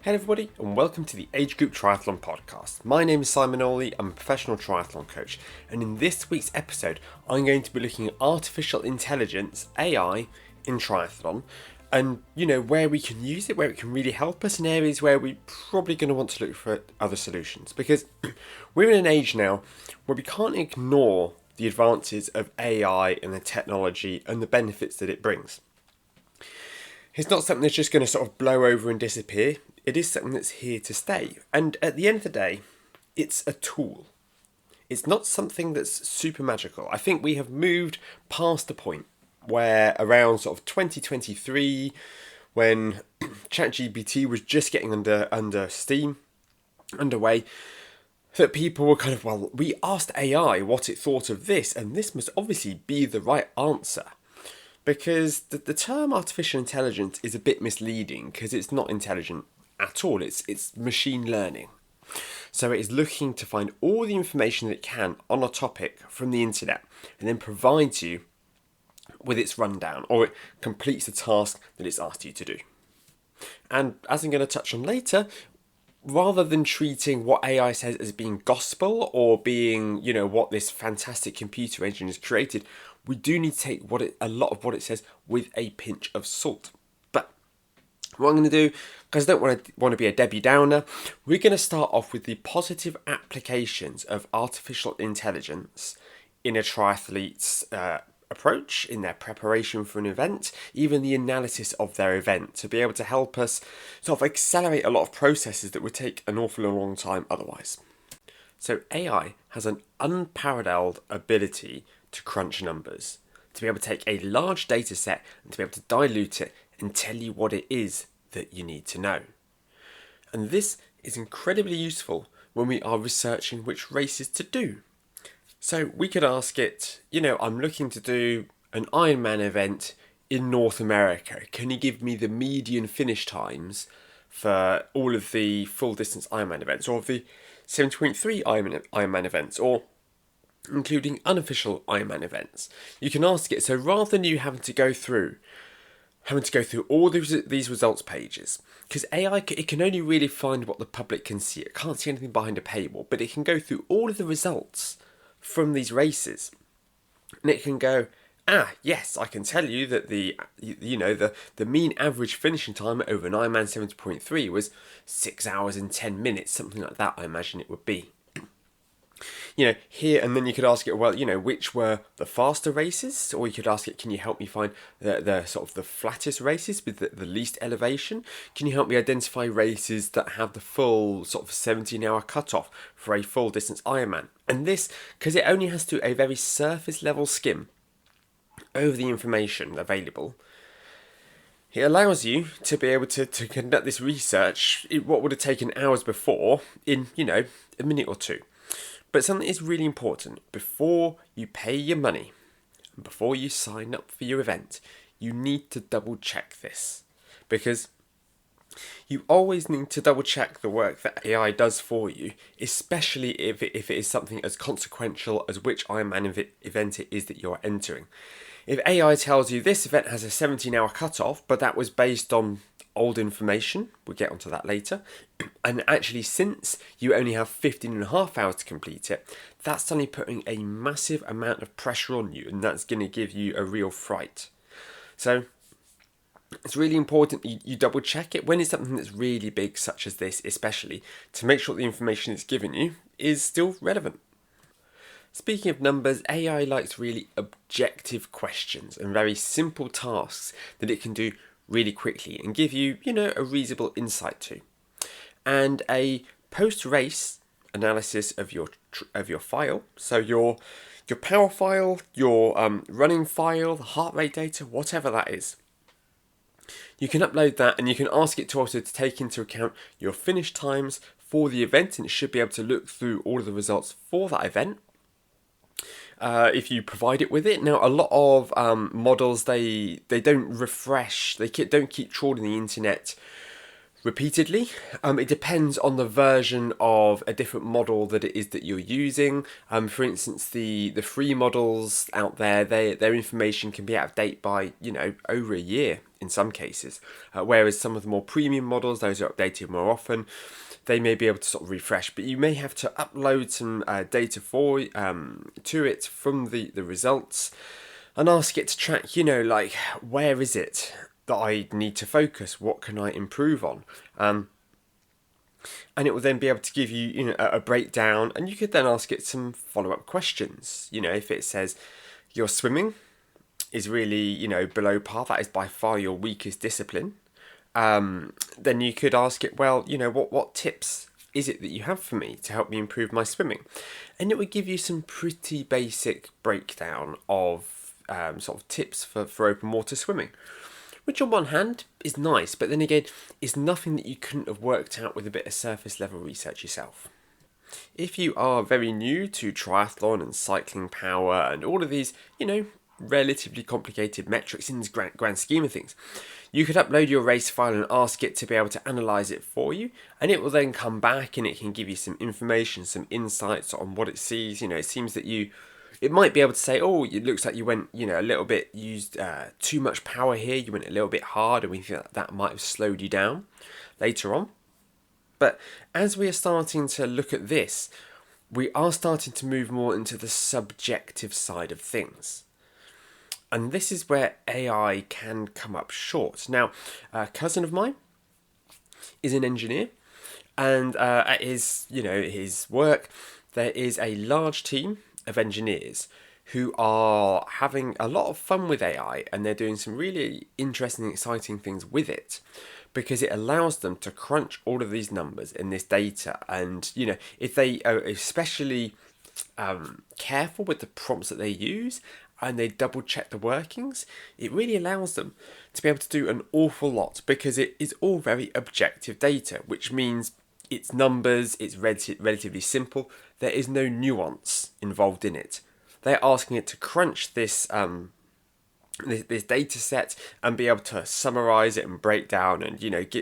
Hey everybody, and welcome to the Age Group Triathlon podcast. My name is Simon Oley, I'm a professional triathlon coach, and in this week's episode, I'm going to be looking at artificial intelligence, AI, in triathlon, and where we can use it, where it can really help us, in areas where we're probably going to want to look for other solutions. Because we're in an age now where we can't ignore the advances of AI and the technology and the benefits that it brings. It's not something that's just going to sort of blow over and disappear. It is something that's here to stay. And at the end of the day, it's a tool. It's not something that's super magical. I think we have moved past the point where around sort of 2023, when ChatGPT was just getting under steam, underway, that people were kind of, well, we asked AI what it thought of this, and this must obviously be the right answer. Because the term artificial intelligence is a bit misleading because it's not intelligent at all. It's machine learning. So it is looking to find all the information that it can on a topic from the internet and then provides you with its rundown, or it completes the task that it's asked you to do. And as I'm going to touch on later, rather than treating what AI says as being gospel or being, what this fantastic computer engine has created, we do need to take a lot of what it says with a pinch of salt. But what I'm going to do, because I don't want to be a Debbie Downer, we're going to start off with the positive applications of artificial intelligence in a triathlete's approach, in their preparation for an event, even the analysis of their event, to be able to help us sort of accelerate a lot of processes that would take an awful long time otherwise. So AI has an unparalleled ability to crunch numbers, to be able to take a large data set and to be able to dilute it and tell you what it is that you need to know. And this is incredibly useful when we are researching which races to do. So we could ask it, I'm looking to do an Ironman event in North America. Can you give me the median finish times for all of the full distance Ironman events, or the 70.3 Ironman events, or including unofficial Ironman events? You can ask it. So rather than you having to go through all these results pages, because AI, it can only really find what the public can see. It can't see anything behind a paywall, but it can go through all of the results from these races, and it can go, yes, I can tell you that the mean average finishing time over an Ironman 70.3 was 6 hours and 10 minutes, something like that. I imagine it would be. Here, and then you could ask it, well, which were the faster races, or you could ask it, can you help me find the sort of the flattest races with the least elevation? Can you help me identify races that have the full sort of 17-hour cutoff for a full distance Ironman? And this, because it only has to do a very surface level skim over the information available, it allows you to be able to conduct this research, what would have taken hours before, in, a minute or two. But something is really important. Before you pay your money and before you sign up for your event, you need to double check this, because you always need to double check the work that AI does for you, especially if it is something as consequential as which Ironman event it is that you're entering. If AI tells you this event has a 17-hour cutoff, but that was based on old information, we'll get onto that later, and actually since you only have 15 and a half hours to complete it, that's suddenly putting a massive amount of pressure on you, and that's going to give you a real fright. So it's really important you double check it when it's something that's really big, such as this, especially to make sure the information it's given you is still relevant. Speaking of numbers, AI likes really objective questions and very simple tasks that it can do really quickly and give you, a reasonable insight to. And a post-race analysis of your file, so your power file, your running file, the heart rate data, whatever that is. You can upload that and you can ask it to also to take into account your finish times for the event, and it should be able to look through all of the results for that event. If you provide it with it. Now, a lot of models, they don't refresh, they don't keep trawling the internet repeatedly. It depends on the version of a different model that it is that you're using. For instance, the free models out there, their information can be out of date by over a year in some cases. Whereas some of the more premium models, those are updated more often, they may be able to sort of refresh, but you may have to upload some data to it from the results and ask it to track, like, where is it that I need to focus? What can I improve on? And it will then be able to give you, a breakdown, and you could then ask it some follow-up questions. If it says your swimming is really, below par, that is by far your weakest discipline, then you could ask it, well, what tips is it that you have for me to help me improve my swimming? And it would give you some pretty basic breakdown of sort of tips for open water swimming, which on one hand is nice, but then again, is nothing that you couldn't have worked out with a bit of surface level research yourself. If you are very new to triathlon and cycling power and all of these, relatively complicated metrics in the grand scheme of things, you could upload your race file and ask it to be able to analyse it for you, and it will then come back and it can give you some information, some insights on what it sees. It seems that it might be able to say, oh, it looks like you went, a little bit, used too much power here, you went a little bit hard, and we feel that might have slowed you down later on. But as we are starting to look at this, we are starting to move more into the subjective side of things. And this is where AI can come up short. Now, a cousin of mine is an engineer, and at his work, there is a large team of engineers who are having a lot of fun with AI, and they're doing some really interesting and exciting things with it, because it allows them to crunch all of these numbers in this data. And if they are especially careful with the prompts that they use, and they double check the workings, it really allows them to be able to do an awful lot, because it is all very objective data, which means it's numbers, it's relatively simple, there is no nuance involved in it. They're asking it to crunch this this data set and be able to summarize it and break down and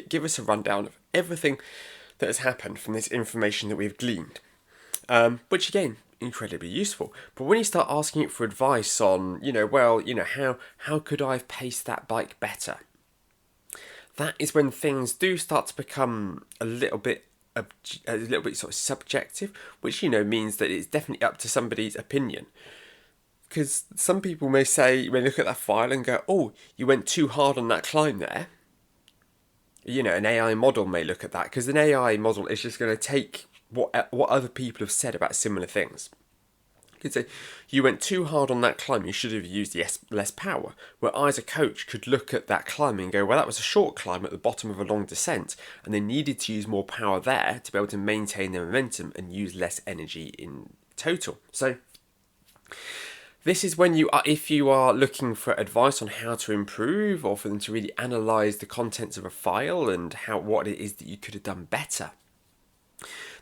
give us a rundown of everything that has happened from this information that we've gleaned, which again, incredibly useful. But when you start asking it for advice on how could I have paced that bike better, that is when things do start to become a little bit sort of subjective, which means that it's definitely up to somebody's opinion. Because some people may look at that file and go, oh, you went too hard on that climb there. An AI model may look at that, because an AI model is just going to take what other people have said about similar things. You could say, you went too hard on that climb, you should have used less power. Where I, as a coach, could look at that climb and go, well, that was a short climb at the bottom of a long descent, and they needed to use more power there to be able to maintain their momentum and use less energy in total. So this is when if you are looking for advice on how to improve, or for them to really analyse the contents of a file and what it is that you could have done better.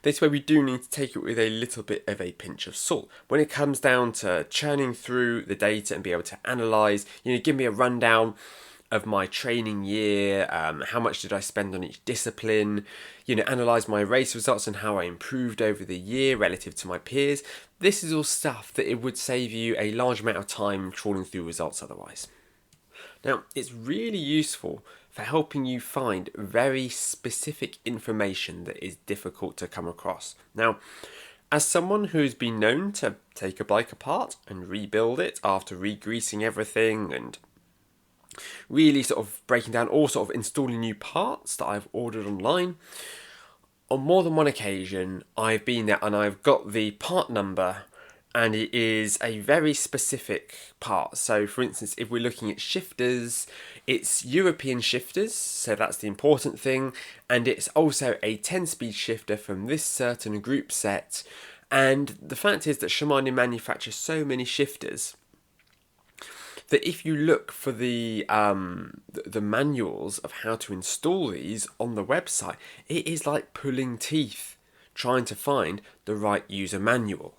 This is where we do need to take it with a little bit of a pinch of salt. When it comes down to churning through the data and be able to analyse, give me a rundown of my training year, how much did I spend on each discipline, analyse my race results and how I improved over the year relative to my peers. This is all stuff that it would save you a large amount of time trawling through results otherwise. Now, it's really useful for helping you find very specific information that is difficult to come across. Now, as someone who's been known to take a bike apart and rebuild it after re-greasing everything and really sort of breaking down all sort of installing new parts that I've ordered online, on more than one occasion I've been there and I've got the part number, and it is a very specific part. So for instance, if we're looking at shifters, it's European shifters, so that's the important thing, and it's also a 10-speed shifter from this certain group set. And the fact is that Shimano manufactures so many shifters that if you look for the manuals of how to install these on the website, it is like pulling teeth trying to find the right user manual.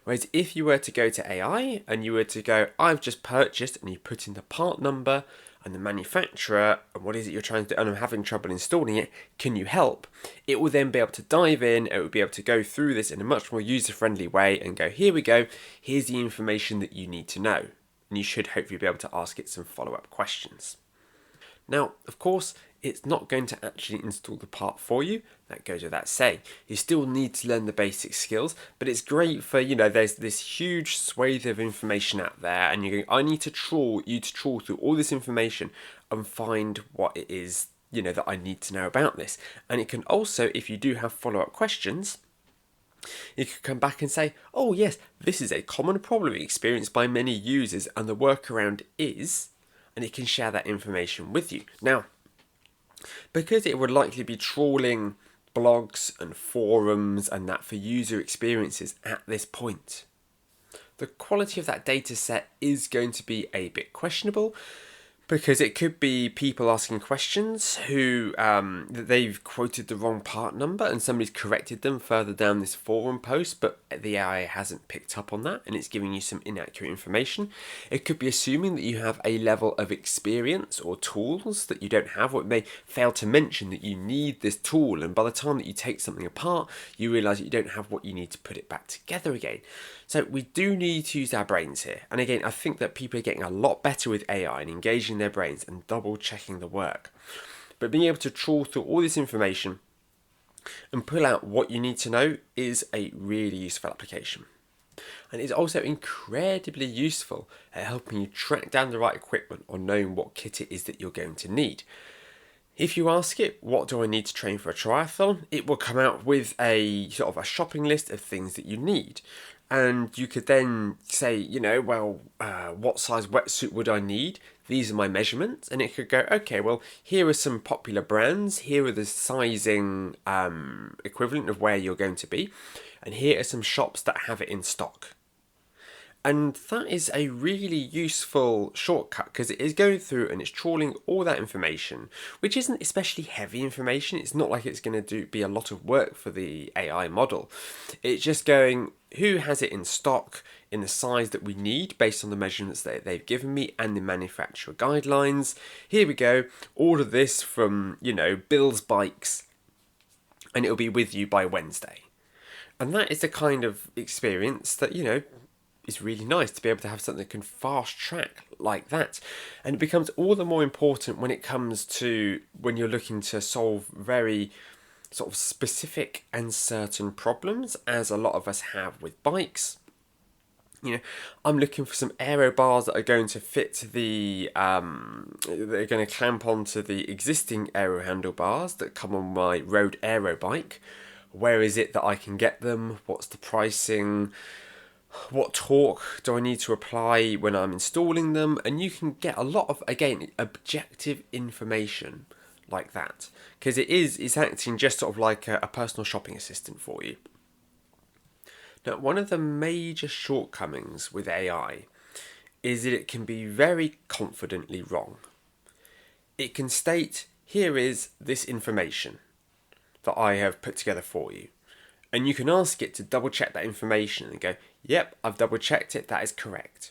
Whereas if you were to go to AI and you were to go, I've just purchased, and you put in the part number and the manufacturer and what is it you're trying to do, and I'm having trouble installing it, can you help? It will then be able to dive in, it will be able to go through this in a much more user-friendly way and go, here we go, here's the information that you need to know. And you should hopefully be able to ask it some follow-up questions. Now, of course, it's not going to actually install the part for you. That goes without saying. You still need to learn the basic skills, but it's great for, there's this huge swathe of information out there, and you're going, I need to trawl through all this information and find what it is, that I need to know about this. And it can also, if you do have follow-up questions, you could come back and say, oh yes, this is a common problem experienced by many users, and the workaround is, and it can share that information with you. Now, because it would likely be trawling blogs and forums and that for user experiences at this point, the quality of that data set is going to be a bit questionable, because it could be people asking questions who they've quoted the wrong part number and somebody's corrected them further down this forum post, but the AI hasn't picked up on that and it's giving you some inaccurate information. It could be assuming that you have a level of experience or tools that you don't have, or it may fail to mention that you need this tool, and by the time that you take something apart, you realise that you don't have what you need to put it back together again. So we do need to use our brains here. And again, I think that people are getting a lot better with AI and engaging their brains and double checking the work. But being able to trawl through all this information and pull out what you need to know is a really useful application. And it's also incredibly useful at helping you track down the right equipment or knowing what kit it is that you're going to need. If you ask it, what do I need to train for a triathlon? It will come out with a sort of a shopping list of things that you need. And you could then say, what size wetsuit would I need? These are my measurements. And it could go, okay, well, here are some popular brands. Here are the sizing equivalent of where you're going to be. And here are some shops that have it in stock. And that is a really useful shortcut, because it is going through and it's trawling all that information, which isn't especially heavy information. It's not like it's going to be a lot of work for the AI model. It's just going, who has it in stock in the size that we need based on the measurements that they've given me and the manufacturer guidelines. Here we go. Order this from, Bill's Bikes, and it'll be with you by Wednesday. And that is the kind of experience that, it's really nice to be able to have something that can fast track like that. And it becomes all the more important when it comes to when you're looking to solve very sort of specific and certain problems, as a lot of us have with bikes. I'm looking for some aero bars that are going to fit they're going to clamp onto the existing aero handlebars that come on my road aero bike. Where is it that I can get them? What's the pricing? What torque do I need to apply when I'm installing them? And you can get a lot of, again, objective information like that, because it's acting just sort of like a personal shopping assistant for you. Now, one of the major shortcomings with AI is that it can be very confidently wrong. It can state, here is this information that I have put together for you. And you can ask it to double check that information and go, yep, I've double checked it, that is correct.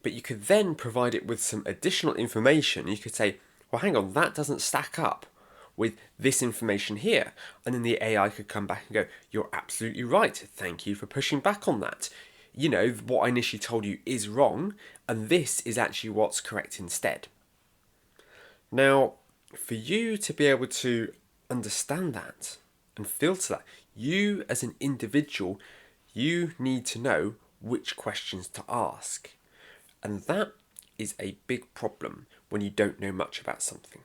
But you could then provide it with some additional information. You could say, well, hang on, that doesn't stack up with this information here. And then the AI could come back and go, you're absolutely right. Thank you for pushing back on that. What I initially told you is wrong, and this is actually what's correct instead. Now, for you to be able to understand that and filter that, you as an individual, you need to know which questions to ask. And that is a big problem when you don't know much about something,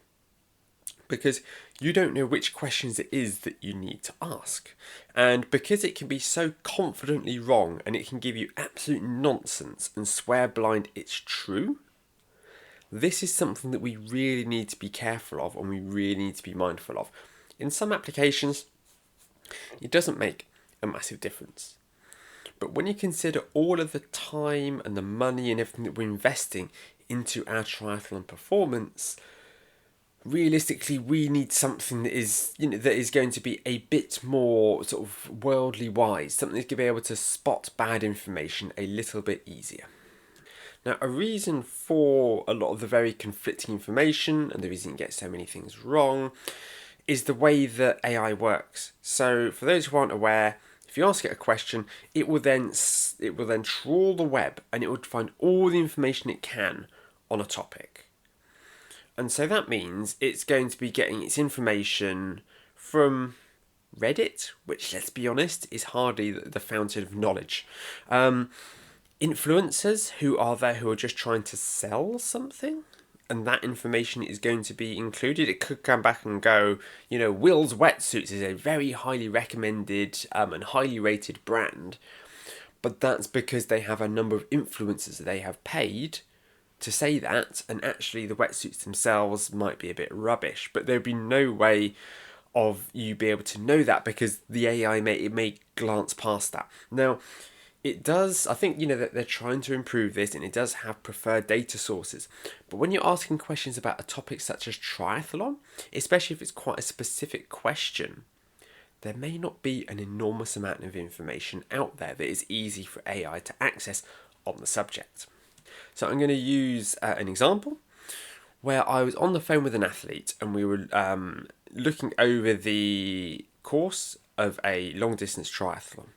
because you don't know which questions it is that you need to ask. And because it can be so confidently wrong and it can give you absolute nonsense and swear blind it's true, this is something that we really need to be careful of and we really need to be mindful of. In some applications, it doesn't make a massive difference. But when you consider all of the time and the money and everything that we're investing into our triathlon performance, realistically, we need something that is, that is going to be a bit more sort of worldly wise, something that's going to be able to spot bad information a little bit easier. Now, a reason for a lot of the very conflicting information and the reason you get so many things wrong is the way that AI works. So, for those who aren't aware, if you ask it a question, it will then trawl the web and it will find all the information it can on a topic. And so that means it's going to be getting its information from Reddit, which, let's be honest, is hardly the fountain of knowledge. Influencers who are just trying to sell something, and that information is going to be included. It could come back and go, Will's Wetsuits is a very highly recommended and highly rated brand, but that's because they have a number of influencers that they have paid to say that, and actually the wetsuits themselves might be a bit rubbish, but there'd be no way of you be able to know that because the AI may glance past that. Now, it does, I think, that they're trying to improve this, and it does have preferred data sources. But when you're asking questions about a topic such as triathlon, especially if it's quite a specific question, there may not be an enormous amount of information out there that is easy for AI to access on the subject. So I'm going to use an example where I was on the phone with an athlete, and we were looking over the course of a long distance triathlon.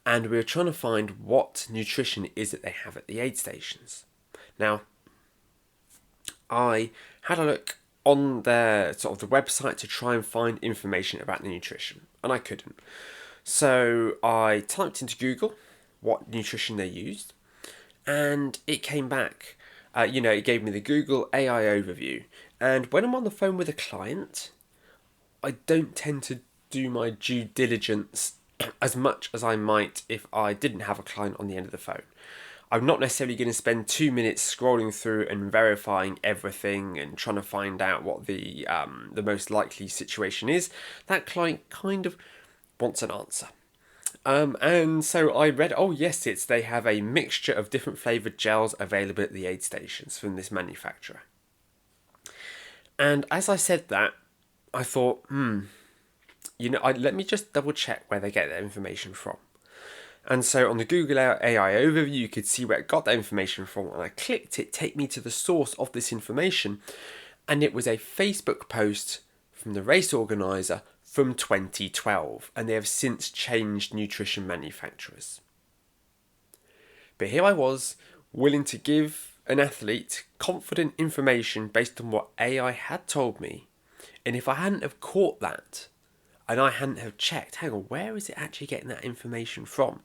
And we were trying to find what nutrition it is that they have at the aid stations. Now, I had a look on their the website to try and find information about the nutrition, and I couldn't. So I typed into Google what nutrition they used, and it came back. It gave me the Google AI overview. And when I'm on the phone with a client, I don't tend to do my due diligence as much as I might if I didn't have a client on the end of the phone. I'm not necessarily going to spend 2 minutes scrolling through and verifying everything and trying to find out what the most likely situation is. That client kind of wants an answer. And so I read, they have a mixture of different flavoured gels available at the aid stations from this manufacturer. And as I said that, I thought, let me just double check where they get that information from. And so on the Google AI overview, you could see where it got that information from. And I clicked it, take me to the source of this information. And it was a Facebook post from the race organiser from 2012. And they have since changed nutrition manufacturers. But here I was, willing to give an athlete confident information based on what AI had told me. And if I hadn't have caught that, and I hadn't have checked, hang on, where is it actually getting that information from?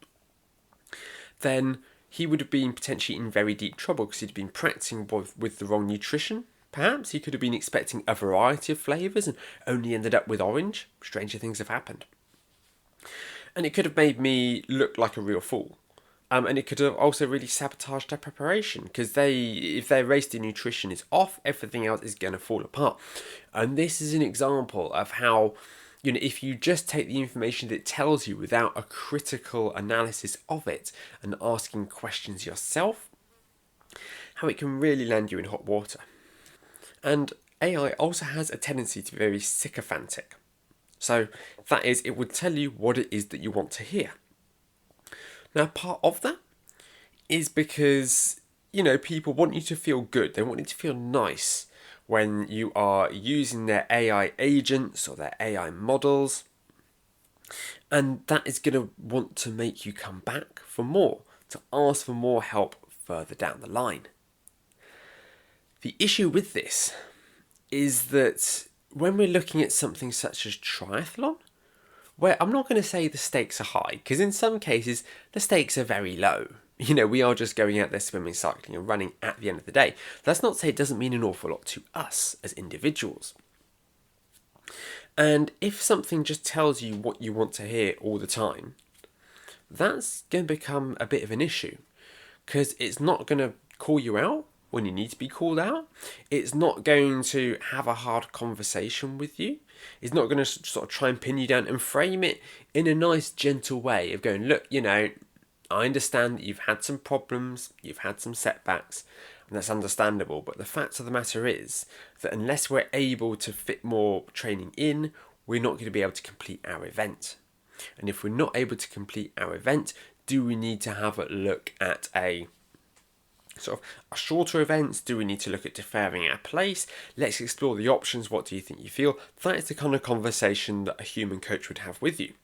Then he would have been potentially in very deep trouble because he'd been practicing with the wrong nutrition. Perhaps he could have been expecting a variety of flavours and only ended up with orange. Stranger things have happened. And it could have made me look like a real fool. And it could have also really sabotaged their preparation because if their race day nutrition is off, everything else is going to fall apart. And this is an example of how, if you just take the information that it tells you without a critical analysis of it and asking questions yourself, how it can really land you in hot water. And AI also has a tendency to be very sycophantic. So that is, it would tell you what it is that you want to hear. Now, part of that is because, people want you to feel good. They want you to feel nice when you are using their AI agents or their AI models. And that is going to want to make you come back for more, to ask for more help further down the line. The issue with this is that when we're looking at something such as triathlon, where I'm not going to say the stakes are high, because in some cases the stakes are very low. We are just going out there swimming, cycling and running at the end of the day. That's not to say it doesn't mean an awful lot to us as individuals. And if something just tells you what you want to hear all the time, that's going to become a bit of an issue, because it's not going to call you out when you need to be called out. It's not going to have a hard conversation with you. It's not going to sort of try and pin you down and frame it in a nice, gentle way of going, look, I understand that you've had some problems, you've had some setbacks, and that's understandable. But the fact of the matter is that unless we're able to fit more training in, we're not going to be able to complete our event. And if we're not able to complete our event, do we need to have a look at a shorter events? Do we need to look at deferring our place? Let's explore the options. What do you think you feel? That is the kind of conversation that a human coach would have with you.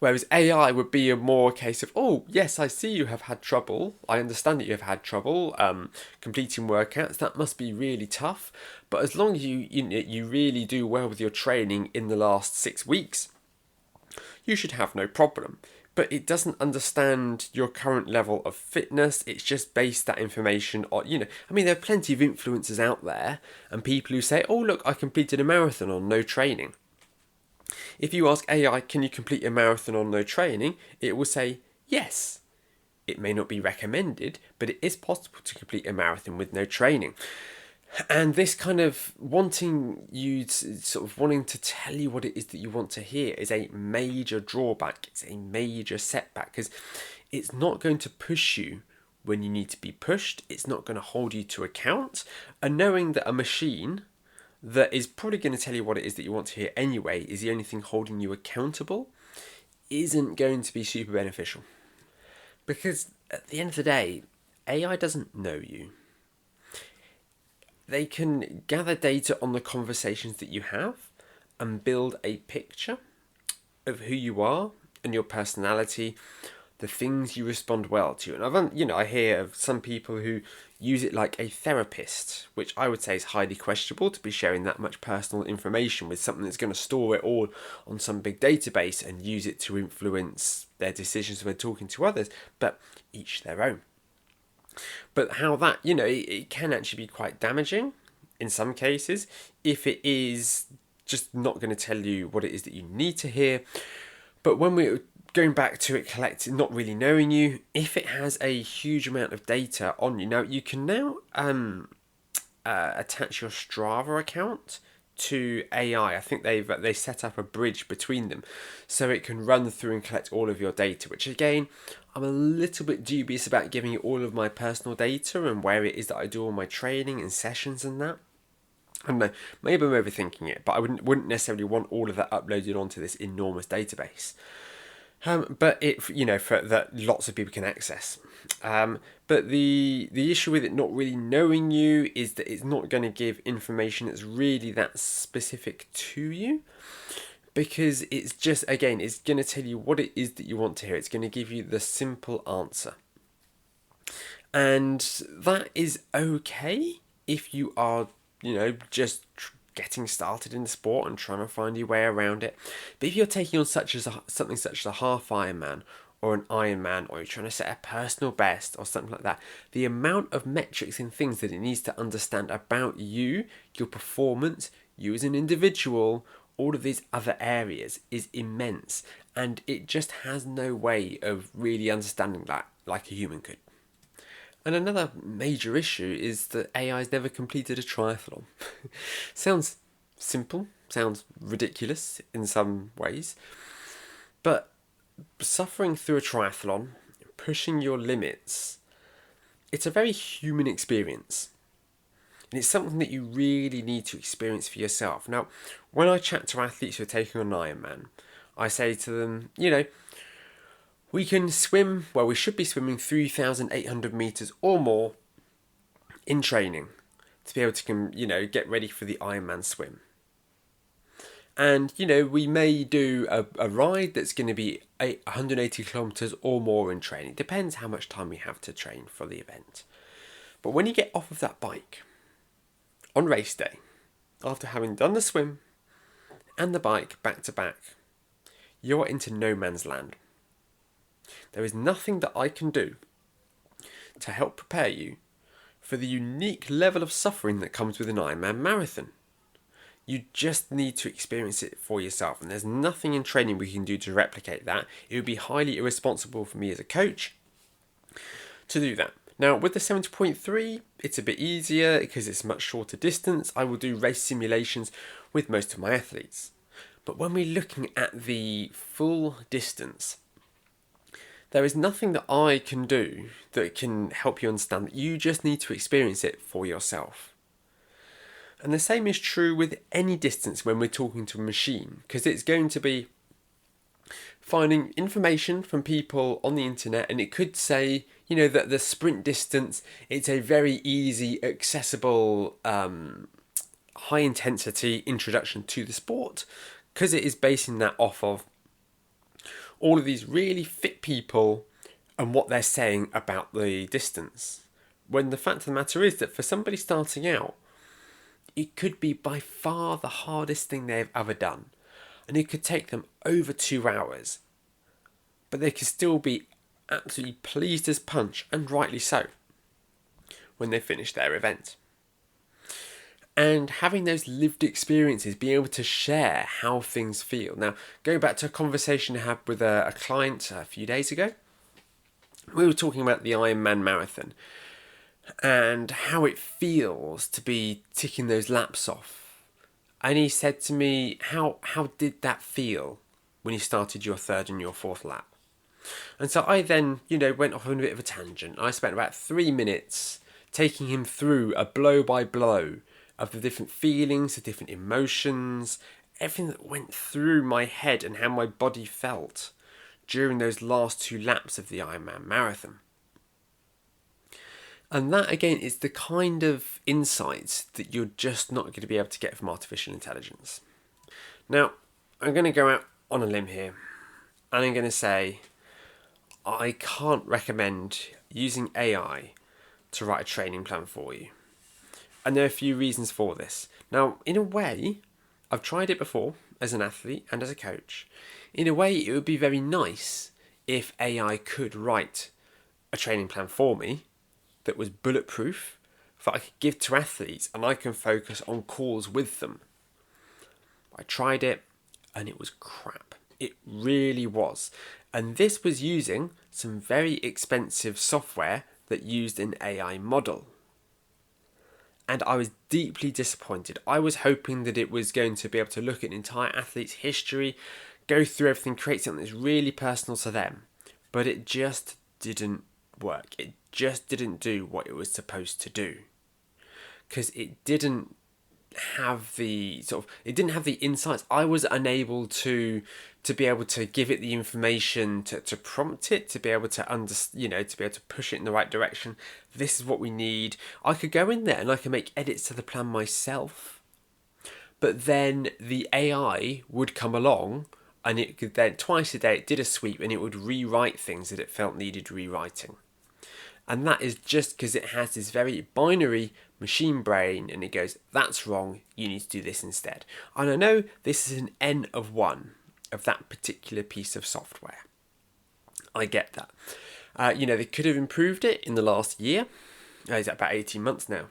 Whereas AI would be a more case of, oh, yes, I see you have had trouble. I understand that you have had trouble completing workouts. That must be really tough. But as long as you really do well with your training in the last 6 weeks, you should have no problem. But it doesn't understand your current level of fitness. It's just based that information on, I mean, there are plenty of influencers out there and people who say, oh, look, I completed a marathon on no training. If you ask AI, can you complete a marathon on no training? It will say yes. It may not be recommended, but it is possible to complete a marathon with no training. And this kind of wanting to tell you what it is that you want to hear is a major drawback. It's a major setback because it's not going to push you when you need to be pushed. It's not going to hold you to account. And knowing that a machine that is probably going to tell you what it is that you want to hear anyway is the only thing holding you accountable isn't going to be super beneficial. Because at the end of the day, AI doesn't know you. They can gather data on the conversations that you have and build a picture of who you are and your personality, the things you respond well to. And I hear of some people who use it like a therapist, which I would say is highly questionable to be sharing that much personal information with something that's going to store it all on some big database and use it to influence their decisions when talking to others, but each their own. But how that, it can actually be quite damaging in some cases if it is just not going to tell you what it is that you need to hear. But when we're going back to it collecting, not really knowing you, if it has a huge amount of data on you, now you can now attach your Strava account to AI. I think they set up a bridge between them so it can run through and collect all of your data, which again, I'm a little bit dubious about giving you all of my personal data and where it is that I do all my training and sessions and that. I don't know, maybe I'm overthinking it, but I wouldn't necessarily want all of that uploaded onto this enormous database. But for that lots of people can access. But the issue with it not really knowing you is that it's not going to give information that's really that specific to you, because it's just, again, it's going to tell you what it is that you want to hear. It's going to give you the simple answer. And that is okay if you are, just getting started in the sport and trying to find your way around it. But if you're taking on something such as a half Ironman or an Ironman, or you're trying to set a personal best or something like that, the amount of metrics and things that it needs to understand about you, your performance, you as an individual, all of these other areas is immense, and it just has no way of really understanding that like a human could. And another major issue is that AI's never completed a triathlon. Sounds simple, sounds ridiculous in some ways, but suffering through a triathlon, pushing your limits, it's a very human experience. And it's something that you really need to experience for yourself. Now, when I chat to athletes who are taking on Ironman, I say to them, we can swim, we should be swimming 3,800 metres or more in training to be able to, get ready for the Ironman swim. And, we may do a ride that's going to be 180 kilometres or more in training. It depends how much time we have to train for the event. But when you get off of that bike on race day, after having done the swim and the bike back to back, you're into no man's land. There is nothing that I can do to help prepare you for the unique level of suffering that comes with an Ironman marathon. You just need to experience it for yourself, and there's nothing in training we can do to replicate that. It would be highly irresponsible for me as a coach to do that. Now, with the 70.3, it's a bit easier because it's a much shorter distance. I will do race simulations with most of my athletes. But when we're looking at the full distance, there is nothing that I can do that can help you understand that. You just need to experience it for yourself. And the same is true with any distance when we're talking to a machine, because it's going to be finding information from people on the internet, and it could say, that the sprint distance, it's a very easy, accessible, high intensity introduction to the sport, because it is basing that off of all of these really fit people and what they're saying about the distance. When the fact of the matter is that for somebody starting out, it could be by far the hardest thing they've ever done. And it could take them over 2 hours. But they could still be absolutely pleased as punch, and rightly so, when they finish their event. And having those lived experiences, being able to share how things feel. Now, going back to a conversation I had with a client a few days ago, we were talking about the Ironman marathon and how it feels to be ticking those laps off. And he said to me, how did that feel when you started your third and your fourth lap? And so I then, went off on a bit of a tangent. I spent about 3 minutes taking him through a blow by blow of the different feelings, the different emotions, everything that went through my head and how my body felt during those last 2 laps of the Ironman marathon. And that, again, is the kind of insights that you're just not going to be able to get from artificial intelligence. Now, I'm going to go out on a limb here, and I'm going to say I can't recommend using AI to write a training plan for you. And there are a few reasons for this. Now, in a way, I've tried it before as an athlete and as a coach. In a way, it would be very nice if AI could write a training plan for me that was bulletproof, that I could give to athletes and I can focus on calls with them. I tried it and it was crap. It really was. And this was using some very expensive software that used an AI model. And I was deeply disappointed. I was hoping that it was going to be able to look at an entire athlete's history, go through everything, create something that's really personal to them. But it just didn't work. It just didn't do what it was supposed to do. Because it didn't have the insights. I was unable to be able to give it the information to prompt it, to be able to to be able to push it in the right direction. This is what we need. I could go in there and I could make edits to the plan myself, but then the AI would come along and it could then twice a day it did a sweep and it would rewrite things that it felt needed rewriting. And that is just because it has this very binary machine brain and it goes, that's wrong, you need to do this instead. And I know this is an N of 1 of that particular piece of software. I get that. They could have improved it in the last year. It's about 18 months now.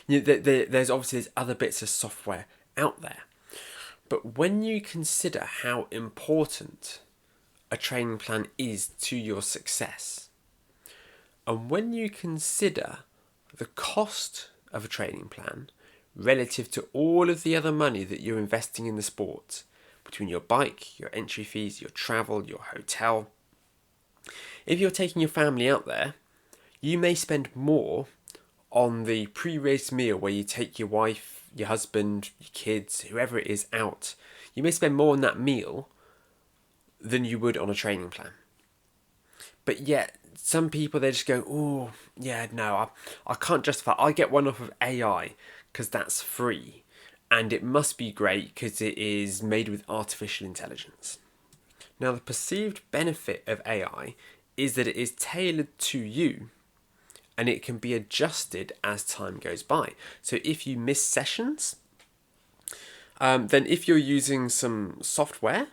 There's obviously other bits of software out there. But when you consider how important a training plan is to your success, and when you consider the cost of a training plan relative to all of the other money that you're investing in the sport, between your bike, your entry fees, your travel, your hotel, if you're taking your family out there, you may spend more on the pre-race meal where you take your wife, your husband, your kids, whoever it is out. You may spend more on that meal than you would on a training plan. But yet, some people, they just go, oh, yeah, no, I can't justify. I get one off of AI because that's free. And it must be great because it is made with artificial intelligence. Now, the perceived benefit of AI is that it is tailored to you and it can be adjusted as time goes by. So if you miss sessions, then if you're using some software,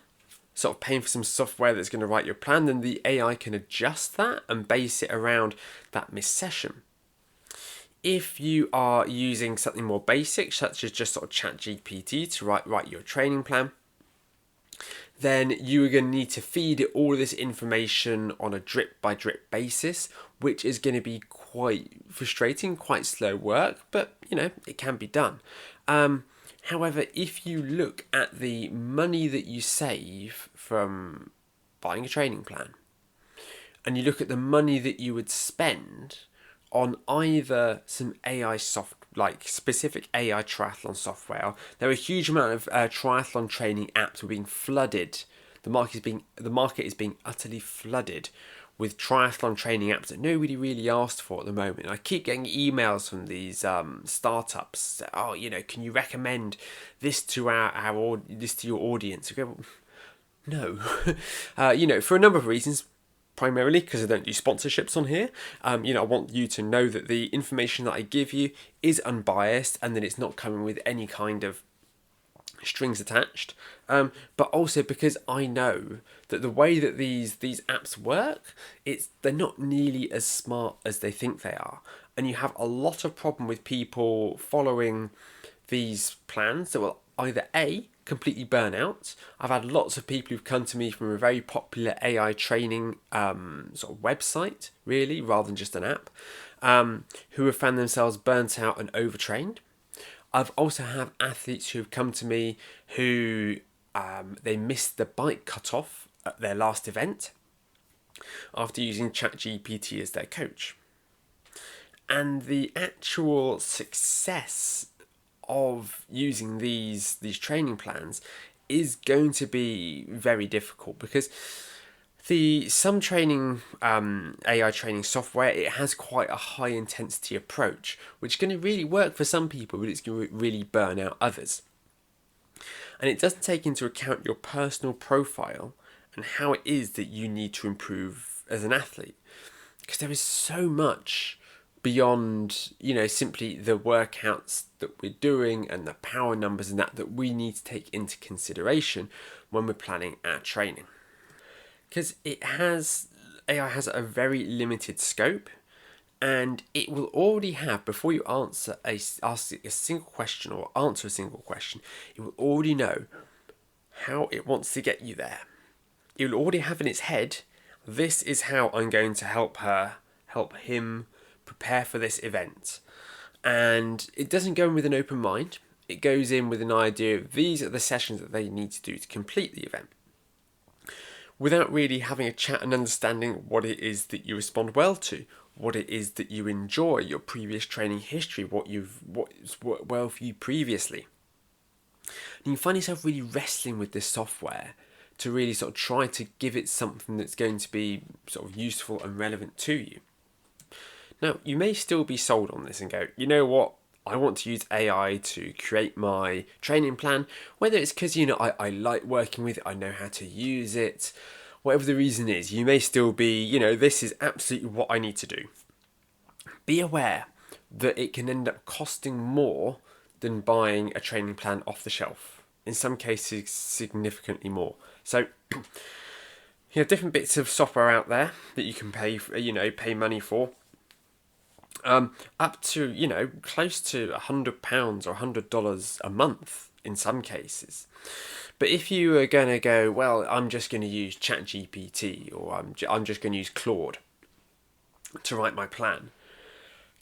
sort of paying for some software that's going to write your plan, then the AI can adjust that and base it around that missed session. If you are using something more basic, such as just sort of ChatGPT to write your training plan, then you are going to need to feed it all of this information on a drip by drip basis, which is going to be quite frustrating, quite slow work, but it can be done. However, if you look at the money that you save from buying a training plan, and you look at the money that you would spend on either some AI like specific AI triathlon software, there are a huge amount of triathlon training apps being flooded. The market is being utterly flooded with triathlon training apps that nobody really asked for at the moment. I keep getting emails from these startups. Oh, can you recommend this to this to your audience? Okay, well, No. For a number of reasons. Primarily because I don't do sponsorships on here. I want you to know that the information that I give you is unbiased and that it's not coming with any kind of strings attached. But also because I know that the way that these apps work, they're not nearly as smart as they think they are, and you have a lot of problem with people following these plans that will either A, completely burn out. I've had lots of people who've come to me from a very popular AI training sort of website, really, rather than just an app, who have found themselves burnt out and overtrained. I've also had athletes who've come to me who they missed the bike cutoff at their last event after using ChatGPT as their coach. And the actual success of using these training plans is going to be very difficult because some training AI training software, it has quite a high intensity approach, which is going to really work for some people, but it's going to really burn out others. And it doesn't take into account your personal profile and how it is that you need to improve as an athlete, because there is so much beyond simply the workouts that we're doing and the power numbers and that we need to take into consideration when we're planning our training, because AI has a very limited scope, and it will already have, before you ask a single question or answer a single question, it will already know how it wants to get you there. It will already have in its head, this is how I'm going to help him prepare for this event. And it doesn't go in with an open mind. It goes in with an idea of these are the sessions that they need to do to complete the event, without really having a chat and understanding what it is that you respond well to, what it is that you enjoy, your previous training history, what's worked well for you previously. And you find yourself really wrestling with this software to really sort of try to give it something that's going to be sort of useful and relevant to you. Now, you may still be sold on this and go, you know what, I want to use AI to create my training plan, whether it's because, I like working with it, I know how to use it, whatever the reason is, you may still be, this is absolutely what I need to do. Be aware that it can end up costing more than buying a training plan off the shelf. In some cases, significantly more. So, different bits of software out there that you can pay money for. Up to, close to £100 or $100 a month in some cases. But if you are going to go, well, I'm just going to use ChatGPT or I'm just going to use Claude to write my plan,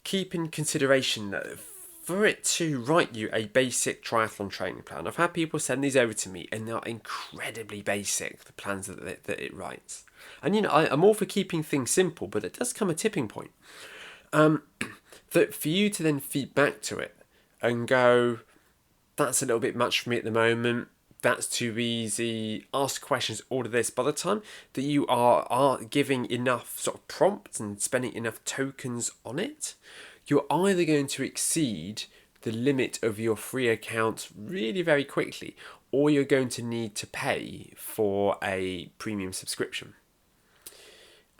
keep in consideration that for it to write you a basic triathlon training plan, I've had people send these over to me and they're incredibly basic, the plans that it writes. And, I'm all for keeping things simple, but it does come a tipping point. That for you to then feed back to it and go, that's a little bit much for me at the moment, that's too easy, ask questions, all of this, by the time that you are giving enough sort of prompts and spending enough tokens on it, you're either going to exceed the limit of your free account really very quickly, or you're going to need to pay for a premium subscription.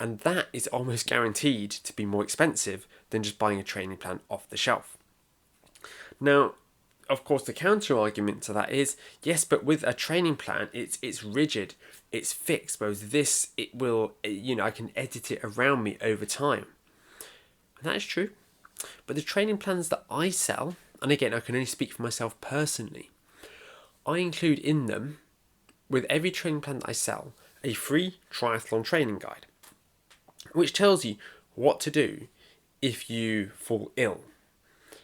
And that is almost guaranteed to be more expensive than just buying a training plan off the shelf. Now, of course, the counter argument to that is, yes, but with a training plan, it's rigid, it's fixed, whereas this, it will, I can edit it around me over time. And that is true. But the training plans that I sell, and again, I can only speak for myself personally, I include in them, with every training plan that I sell, a free triathlon training guide, which tells you what to do if you fall ill,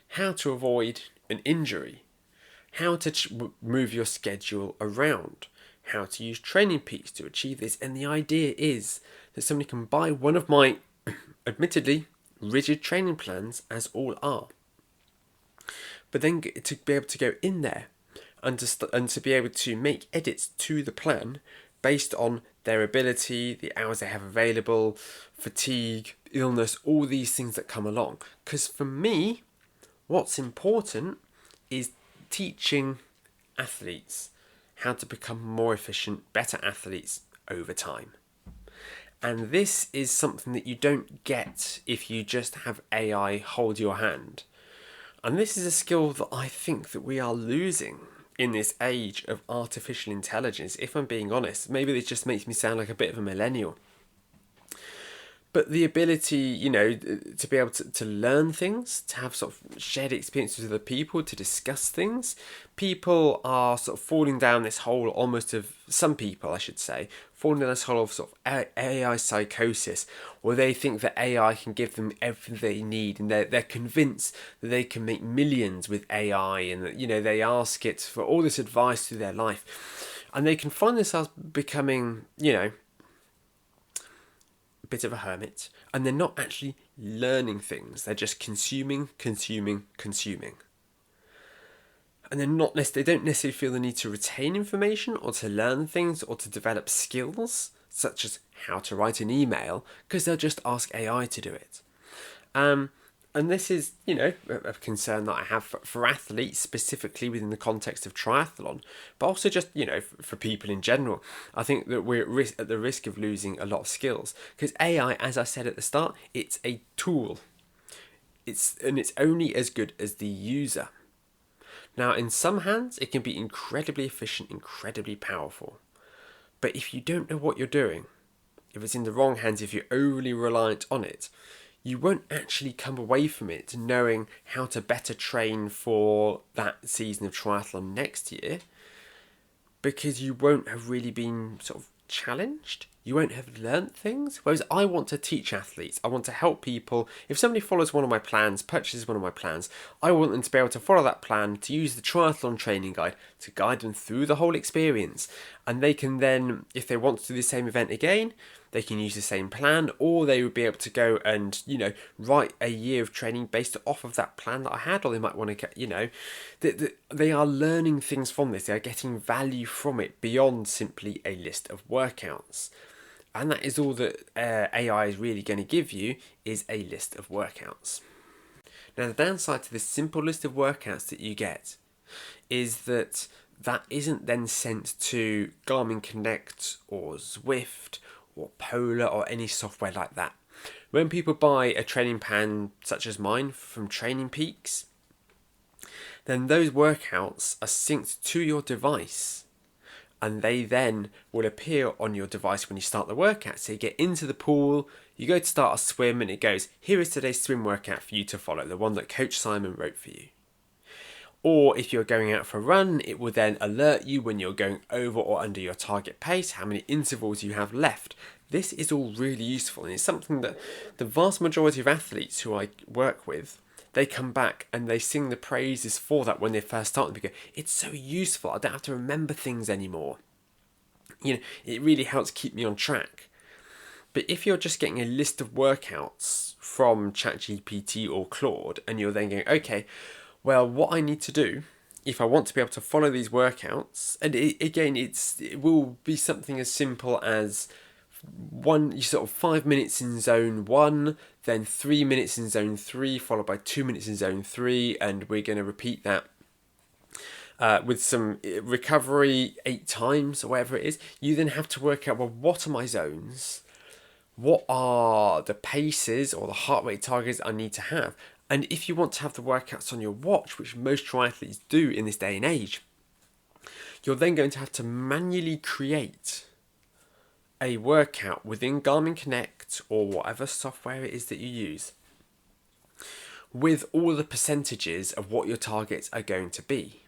how to avoid an injury, how to move your schedule around, how to use training peaks to achieve this. And the idea is that somebody can buy one of my admittedly rigid training plans, as all are, but then to be able to go in there and to be able to make edits to the plan based on their ability, the hours they have available, fatigue, illness, all these things that come along. Because for me, what's important is teaching athletes how to become more efficient, better athletes over time. And this is something that you don't get if you just have AI hold your hand. And this is a skill that I think that we are losing in this age of artificial intelligence. If I'm being honest, maybe this just makes me sound like a bit of a millennial. But the ability, to be able to learn things, to have sort of shared experiences with other people, to discuss things, people are sort of falling down this hole almost of, some people I should say, falling down this hole of sort of AI psychosis, where they think that AI can give them everything they need, and they're convinced that they can make millions with AI, and that, they ask it for all this advice through their life. And they can find themselves becoming, a bit of a hermit, and they're not actually learning things. They're just consuming. And they don't necessarily feel the need to retain information or to learn things or to develop skills, such as how to write an email, because they'll just ask AI to do it. And this is, a concern that I have for athletes, specifically within the context of triathlon, but also just, for people in general. I think that we're at the risk of losing a lot of skills, because AI, as I said at the start, it's a tool. It's only as good as the user. Now, in some hands, it can be incredibly efficient, incredibly powerful. But if you don't know what you're doing, if it's in the wrong hands, if you're overly reliant on it, you won't actually come away from it knowing how to better train for that season of triathlon next year, because you won't have really been sort of challenged. You won't have learnt things. Whereas I want to teach athletes. I want to help people. If somebody follows one of my plans, purchases one of my plans, I want them to be able to follow that plan, to use the triathlon training guide to guide them through the whole experience. And they can then, if they want to do the same event again, they can use the same plan, or they would be able to go and, write a year of training based off of that plan that I had, or they might want to get, they are learning things from this. They are getting value from it beyond simply a list of workouts. And that is all that AI is really going to give you, is a list of workouts. Now, the downside to this simple list of workouts that you get is that isn't then sent to Garmin Connect or Zwift or Polar or any software like that. When people buy a training plan such as mine from Training Peaks, then those workouts are synced to your device, and they then will appear on your device when you start the workout. So you get into the pool, you go to start a swim, and it goes, here is today's swim workout for you to follow, the one that Coach Simon wrote for you. Or if you're going out for a run, it will then alert you when you're going over or under your target pace, how many intervals you have left. This is all really useful, and it's something that the vast majority of athletes who I work with, they come back and they sing the praises for that when they first start. They go, it's so useful, I don't have to remember things anymore. It really helps keep me on track. But if you're just getting a list of workouts from ChatGPT or Claude, and you're then going, okay, well, what I need to do, if I want to be able to follow these workouts, and it will be something as simple as 5 minutes in zone 1, then 3 minutes in zone 3, followed by 2 minutes in zone 3, and we're going to repeat that with some recovery 8 times or whatever it is. You then have to work out, well, what are my zones? What are the paces or the heart rate targets I need to have? And if you want to have the workouts on your watch, which most triathletes do in this day and age, you're then going to have to manually create a workout within Garmin Connect or whatever software it is that you use, with all the percentages of what your targets are going to be.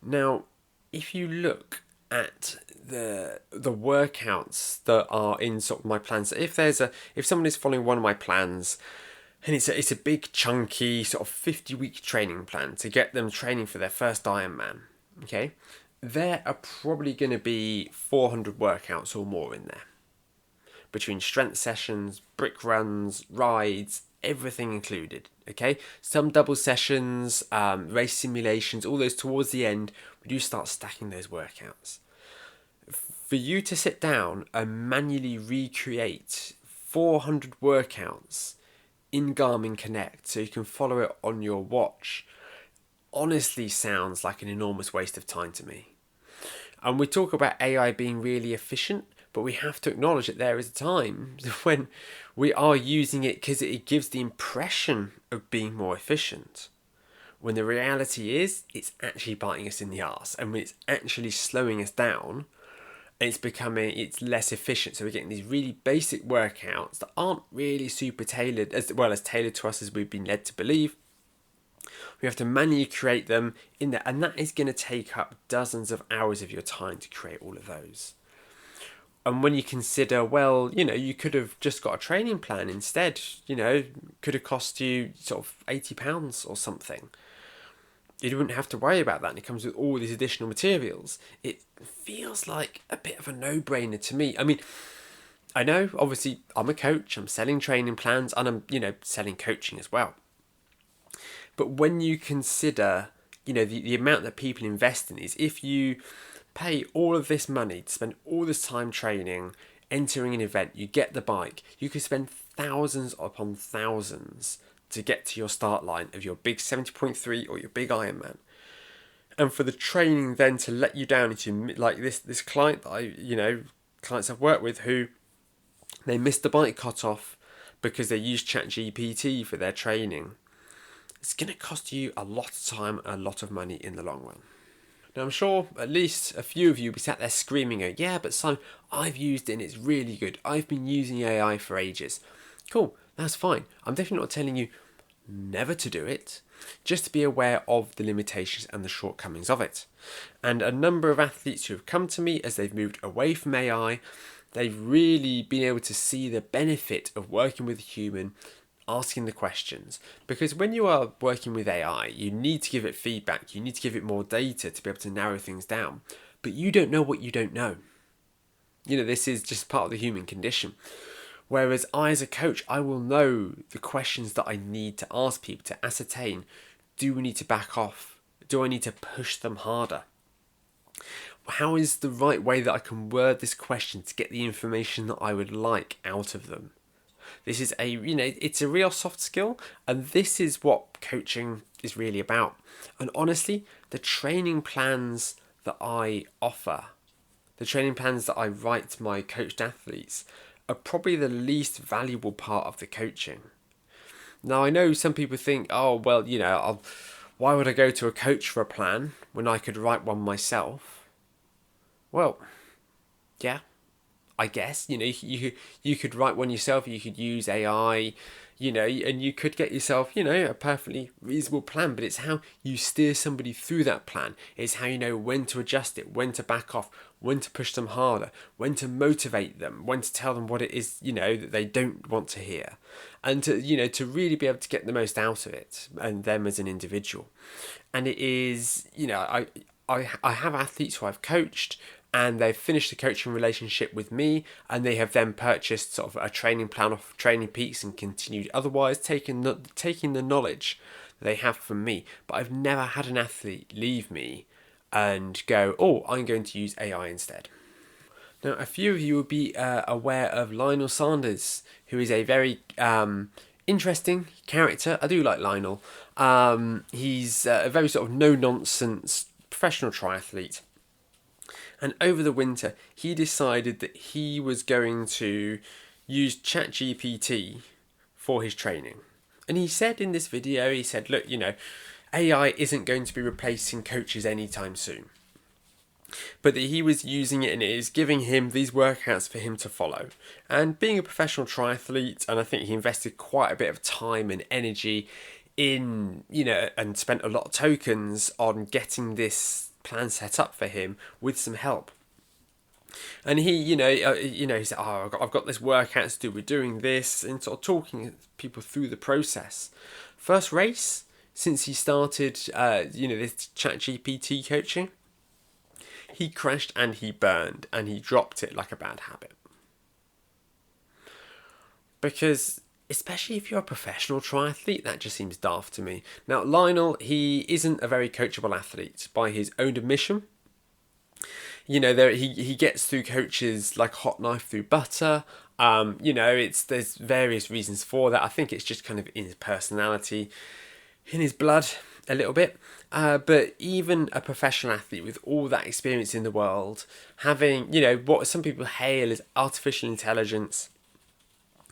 Now, if you look at the workouts that are in sort of my plans, if someone is following one of my plans, and it's a big chunky sort of 50-week training plan to get them training for their first Ironman, okay, there are probably going to be 400 workouts or more in there, between strength sessions, brick runs, rides, everything included, okay? Some double sessions, race simulations, all those towards the end, we do start stacking those workouts. For you to sit down and manually recreate 400 workouts in Garmin Connect so you can follow it on your watch honestly sounds like an enormous waste of time to me. And we talk about AI being really efficient, but we have to acknowledge that there is a time when we are using it because it gives the impression of being more efficient. When the reality is, it's actually biting us in the arse, and when it's actually slowing us down, it's less efficient. So we're getting these really basic workouts that aren't really super tailored, as well as tailored to us as we've been led to believe. We have to manually create them in there, and that is going to take up dozens of hours of your time to create all of those. And when you consider, well, you could have just got a training plan instead, could have cost you sort of £80 or something. You wouldn't have to worry about that, and it comes with all these additional materials. It feels like a bit of a no-brainer to me. I mean, I know, obviously, I'm a coach, I'm selling training plans, and I'm, selling coaching as well. But when you consider, the amount that people invest in these, if you pay all of this money to spend all this time training, entering an event, you get the bike, you could spend thousands upon thousands to get to your start line of your big 70.3 or your big Ironman. And for the training then to let you down into, like this client that clients I've worked with who they missed the bike cutoff because they used ChatGPT for their training. It's going to cost you a lot of time and a lot of money in the long run. Now, I'm sure at least a few of you will be sat there screaming, yeah, but Simon, I've used it and it's really good. I've been using AI for ages. Cool, that's fine. I'm definitely not telling you never to do it, just to be aware of the limitations and the shortcomings of it. And a number of athletes who have come to me as they've moved away from AI, they've really been able to see the benefit of working with a human, asking the questions. Because when you are working with AI, you need to give it feedback, you need to give it more data to be able to narrow things down. But you don't know what you don't know. This is just part of the human condition. Whereas I, as a coach, I will know the questions that I need to ask people to ascertain, do we need to back off? Do I need to push them harder? How is the right way that I can word this question to get the information that I would like out of them? This is it's a real soft skill, and this is what coaching is really about. And honestly, the training plans that I offer, the training plans that I write to my coached athletes, are probably the least valuable part of the coaching. Now, I know some people think, oh, well, why would I go to a coach for a plan when I could write one myself? Well, yeah, I guess, you could write one yourself, you could use AI, and you could get yourself, a perfectly reasonable plan, but it's how you steer somebody through that plan. It's how you know when to adjust it, when to back off, when to push them harder, when to motivate them, when to tell them what it is, that they don't want to hear. And to really be able to get the most out of it and them as an individual. And it is, I have athletes who I've coached, and they've finished the coaching relationship with me, and they have then purchased sort of a training plan off Training Peaks and continued otherwise taking the knowledge that they have from me. But I've never had an athlete leave me and go, oh, I'm going to use AI instead. Now, a few of you will be aware of Lionel Sanders, who is a very interesting character. I do like Lionel. He's a very sort of no-nonsense professional triathlete. And over the winter, he decided that he was going to use ChatGPT for his training. And he said in this video, look, AI isn't going to be replacing coaches anytime soon. But that he was using it and it is giving him these workouts for him to follow. And being a professional triathlete, and I think he invested quite a bit of time and energy in, and spent a lot of tokens on getting this plan set up for him with some help. And he, he said, oh, I've got this workout to do, we're doing this, and sort of talking people through the process. First race, since he started, this ChatGPT coaching, he crashed and he burned, and he dropped it like a bad habit. Because especially if you're a professional triathlete, that just seems daft to me. Now, Lionel, he isn't a very coachable athlete by his own admission. He gets through coaches like hot knife through butter. There's various reasons for that. I think it's just kind of in his personality, in his blood. a little bit. But even a professional athlete with all that experience in the world, having, what some people hail as artificial intelligence,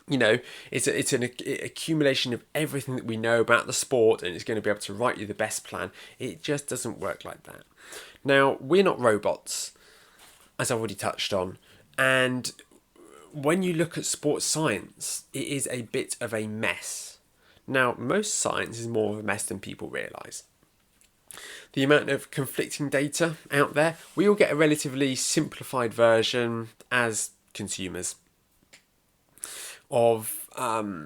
it's an accumulation of everything that we know about the sport, and it's going to be able to write you the best plan. It just doesn't work like that. Now, we're not robots, as I've already touched on, and when you look at sports science, it is a bit of a mess. Now, most science is more of a mess than people realise. The amount of conflicting data out there, we all get a relatively simplified version as consumers of what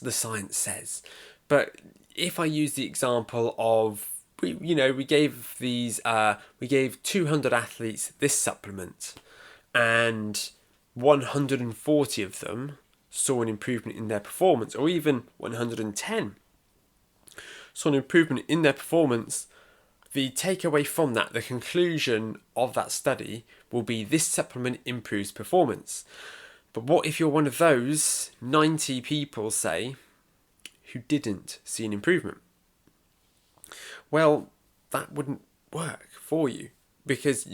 the science says. But if I use the example of we gave 200 athletes this supplement, and 140 of them saw an improvement in their performance, or even 110 saw an improvement in their performance, the takeaway from that, the conclusion of that study, will be this supplement improves performance. But what if you're one of those 90 people, say, who didn't see an improvement? Well, that wouldn't work for you, because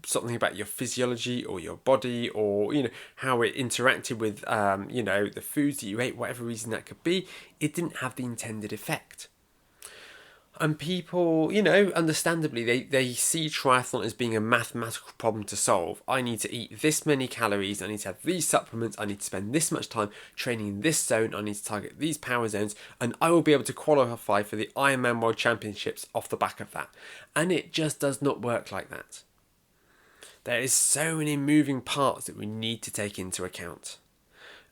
something about your physiology or your body, or how it interacted with the foods that you ate, whatever reason that could be, it didn't have the intended effect. And people, understandably, they see triathlon as being a mathematical problem to solve. I need to eat this many calories, I need to have these supplements, I need to spend this much time training in this zone, I need to target these power zones, and I will be able to qualify for the Ironman World Championships off the back of that. And it just does not work like that. There is so many moving parts that we need to take into account.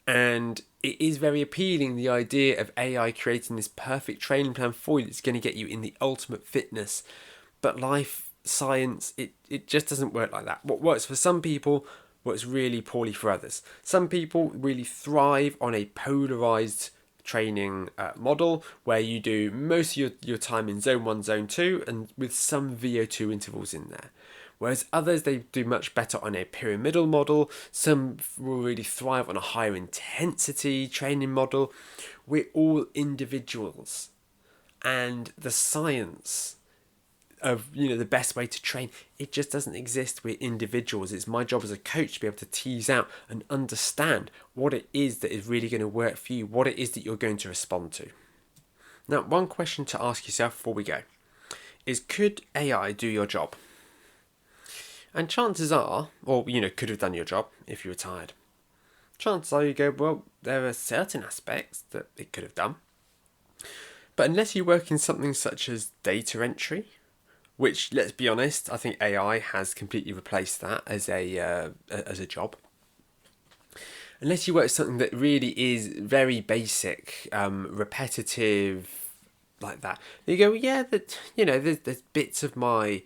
And it is very appealing, the idea of AI creating this perfect training plan for you that's going to get you in the ultimate fitness. But life, science, it just doesn't work like that. What works for some people works really poorly for others. Some people really thrive on a polarized training model, where you do most of your time in zone 1, zone 2, and with some VO2 intervals in there. Whereas others, they do much better on a pyramidal model. Some will really thrive on a higher intensity training model. We're all individuals. And the science of, the best way to train, it just doesn't exist. We're individuals. It's my job as a coach to be able to tease out and understand what it is that is really going to work for you, what it is that you're going to respond to. Now, one question to ask yourself before we go is, could AI do your job? And chances are, or could have done your job if you were tired. Chances are you go, well, there are certain aspects that it could have done. But unless you work in something such as data entry, which, let's be honest, I think AI has completely replaced that as a job. Unless you work something that really is very basic, repetitive, like that, you go, yeah, that there's bits of my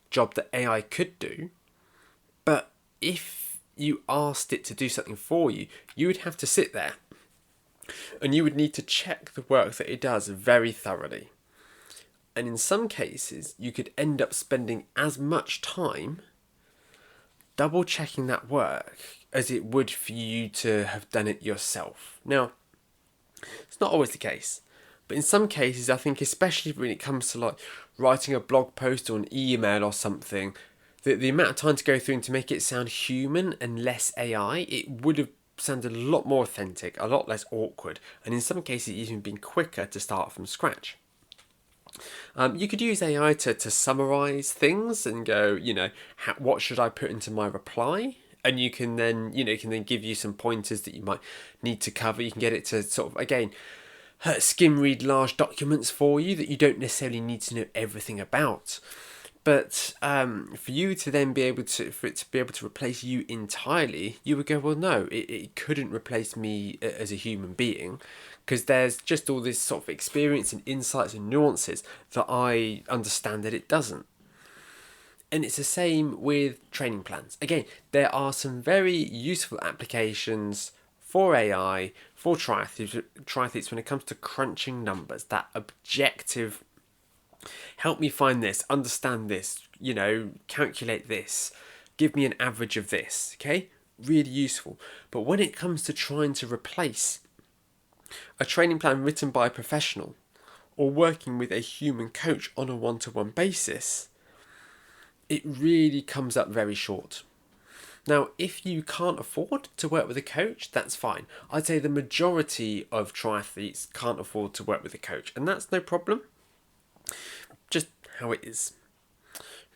job that AI could do. But if you asked it to do something for you, you would have to sit there and you would need to check the work that it does very thoroughly. And in some cases, you could end up spending as much time double checking that work as it would for you to have done it yourself. Now, it's not always the case, but in some cases, I think, especially when it comes to like writing a blog post or an email or something, the amount of time to go through and to make it sound human and less AI, it would have sounded a lot more authentic, a lot less awkward, and in some cases even been quicker to start from scratch. You could use AI to summarise things and go, what should I put into my reply? And you can then, give you some pointers that you might need to cover. You can get it to sort of, again, skim read large documents for you that you don't necessarily need to know everything about. But for you to then for it to be able to replace you entirely, you would go, well, no, it couldn't replace me as a human being, because there's just all this sort of experience and insights and nuances that I understand that it doesn't. And it's the same with training plans. Again, there are some very useful applications for AI, for triathletes when it comes to crunching numbers, that objective, help me find this, understand this, calculate this, give me an average of this, okay? Really useful. But when it comes to trying to replace a training plan written by a professional, or working with a human coach on a one-to-one basis, it really comes up very short. Now, if you can't afford to work with a coach, that's fine. I'd say the majority of triathletes can't afford to work with a coach, and that's no problem. Just how it is.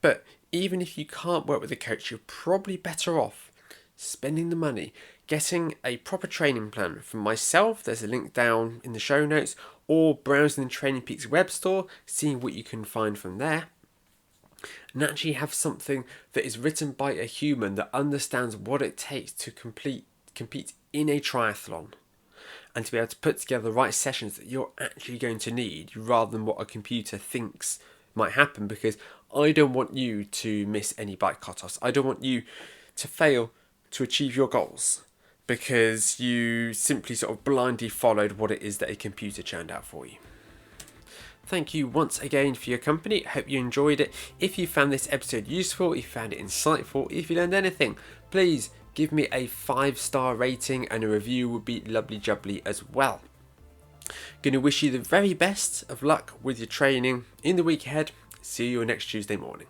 But even if you can't work with a coach, you're probably better off spending the money, getting a proper training plan from myself. There's a link down in the show notes, or browsing the Training Peaks web store, seeing what you can find from there. And actually have something that is written by a human that understands what it takes to compete in a triathlon, and to be able to put together the right sessions that you're actually going to need, rather than what a computer thinks might happen. Because I don't want you to miss any bike cutoffs. I don't want you to fail to achieve your goals because you simply sort of blindly followed what it is that a computer churned out for you. Thank you once again for your company. I hope you enjoyed it. If you found this episode useful, if you found it insightful, if you learned anything, please give me a 5-star rating, and a review would be lovely jubbly as well. Going to wish you the very best of luck with your training in the week ahead. See you next Tuesday morning.